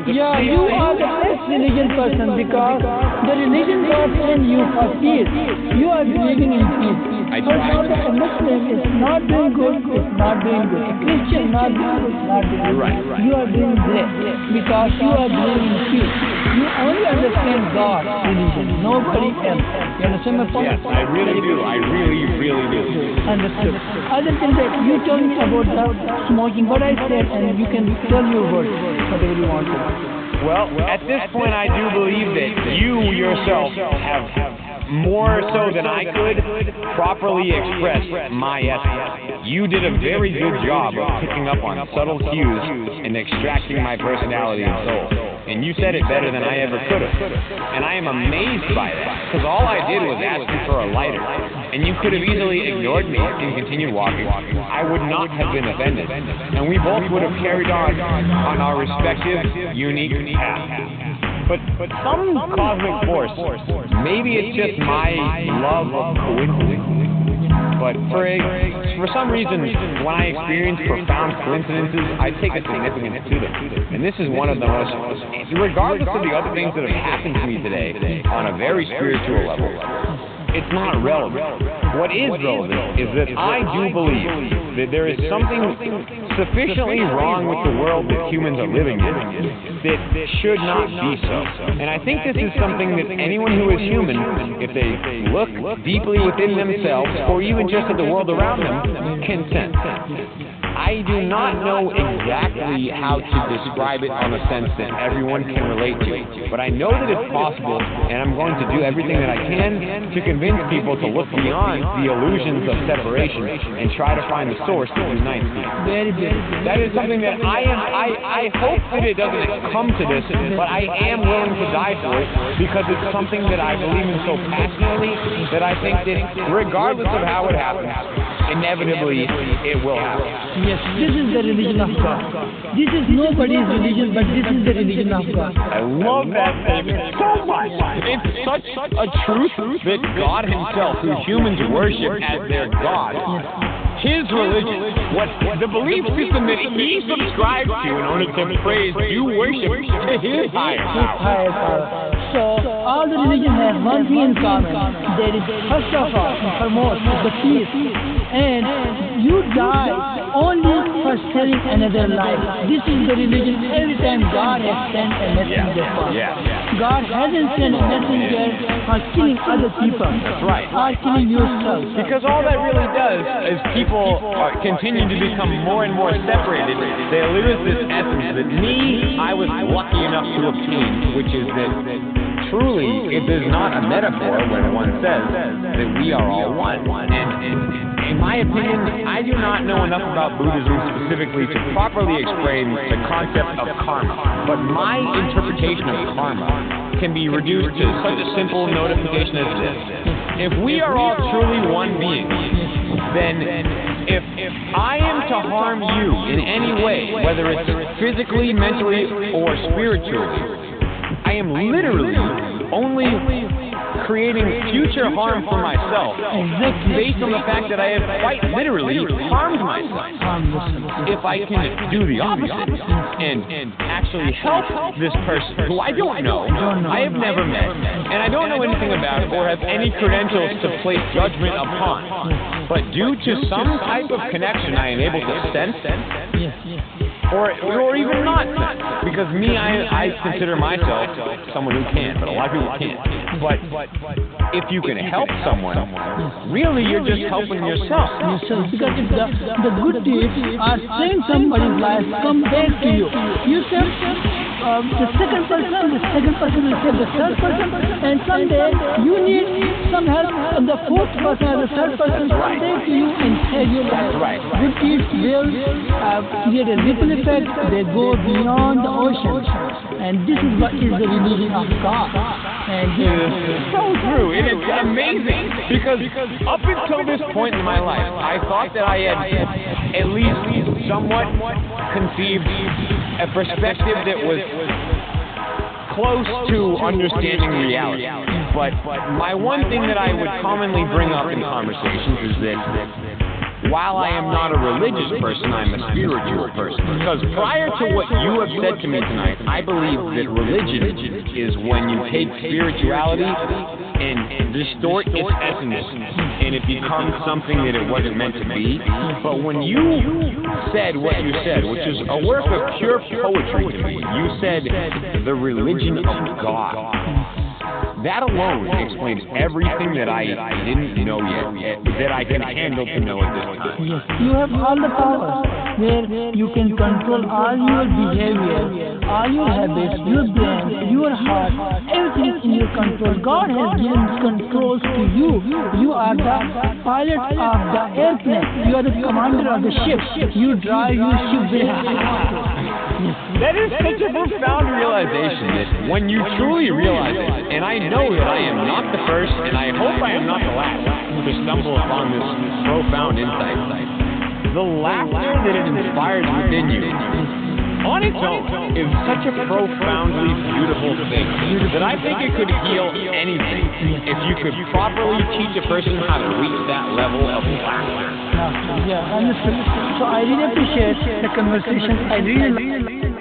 Yeah, you are the best religion person because the religion God sent you for peace. You are believing in peace. I For try. example, a Muslim is not doing good, is not doing good. A Christian not doing good, not doing You're right. good. You are doing great because you are believing in peace. You only understand God, religion, nobody else. You understand my point? Yes, I really Very do. good. I really, really do. Understood. Other than that, you told me about the smoking, but I said, and you can tell your words, whatever you want to. Well, at this point, I do believe that you yourself have more so than I could properly express my essence. You did a very good job of picking up on subtle cues and extracting my personality and soul. And you said it better than I ever could have. And I am amazed by that, because all I did was ask you for a lighter. And you could have easily ignored me and continued walking. I would not have been offended. And we both would have carried on our respective, unique paths. But some cosmic force, maybe it's just my love of coincidence. But for some reason, when I experience profound coincidences, I take a significance to them. And this is one of the most, regardless of the other things that have happened to me today, on a very spiritual level, it's not relevant. What is relevant is that I do believe that there is something sufficiently wrong with the world that humans are living in that should not be so. And I think this is something that anyone who is human, if they look deeply within themselves or even just at the world around them, can sense. I do not know exactly how to describe it on a sense that everyone can relate to, but I know that it's possible, and I'm going to do everything that I can to convince people to look beyond the illusions of separation and try to find the source that unites people. Very good. That is something that I hope that it doesn't come to this, but I am willing to die for it because it's something that I believe in so passionately that I think that regardless of how it happens, inevitably it will happen. Yes, this is the religion of God. This is nobody's religion, but this is the religion of God. I love that statement so much. It's such a truth that God Himself, who humans worship as their God, His religion, what the belief system that He subscribes to in order to praise, do worship to His higher power. So all the religion has one thing in common. There is first of all, foremost, the peace, and you die only for saving another life. This is the religion. Every time God has sent a messenger for us. God hasn't sent a messenger for killing other people. That's right. Or killing yourself. Because all that really does is people continue to become more and more separated. They lose this essence that I was lucky enough to obtain, which is that truly it is not a metaphor when one says that we are all one. And in my opinion, I do not know enough about Buddhism specifically to properly explain the concept of karma. But my interpretation of karma can be reduced to such a simple notification as this. If we are all truly one being, then if I am to harm you in any way, whether it's physically, mentally, or spiritually, I am literally only creating future harm for myself based on the fact that I have quite literally harmed myself. If I can do the opposite and actually help this person who I don't know, I have never met, and I don't know anything about or have any credentials to place judgment upon, but due to some type of connection I am able to sense, or even not sense, because I consider myself someone who can, but a lot of people can't. But if you can help someone, really you're just helping yourself. Because if the good deeds are saving somebody's life, come back to you. You save the second person will save the third person, and someday you need some help, and the fourth person or the third person come back to you and save your life. That's right. Good deeds will create a ripple effect. They go beyond the ocean, and this is what is the religion of God. And it is so true. It is amazing because up until this point in my life, I thought that I had at least somewhat conceived a perspective that was close to understanding reality. But my one thing that I would commonly bring up in conversations is that while I am not a religious person, I'm a spiritual person. Because prior to what you have said to me tonight, I believe that religion is when you take spirituality and distort its essence, and it becomes something that it wasn't meant to be. But when you said what you said, which is a work of pure poetry to me, you said the religion of God. That alone explains everything that I didn't know yet, that I can handle to know at this time. Yes, you have all the power where you can control all your behavior, all your habits, your brain, your heart, everything is in your control. God has given controls to you. You are the pilot of the airplane. You are the commander of the ship. You drive your ship wherever you want to. That is such a profound realization that when you truly realize it, and I know that I am not the first, and I hope I am not the last to stumble upon this profound insight, the laughter that it inspires within you, on its own, is such a profoundly beautiful thing that I think it could heal anything if you could properly teach a person how to reach that level of laughter. Yeah, understood. So I really appreciate the conversation. I really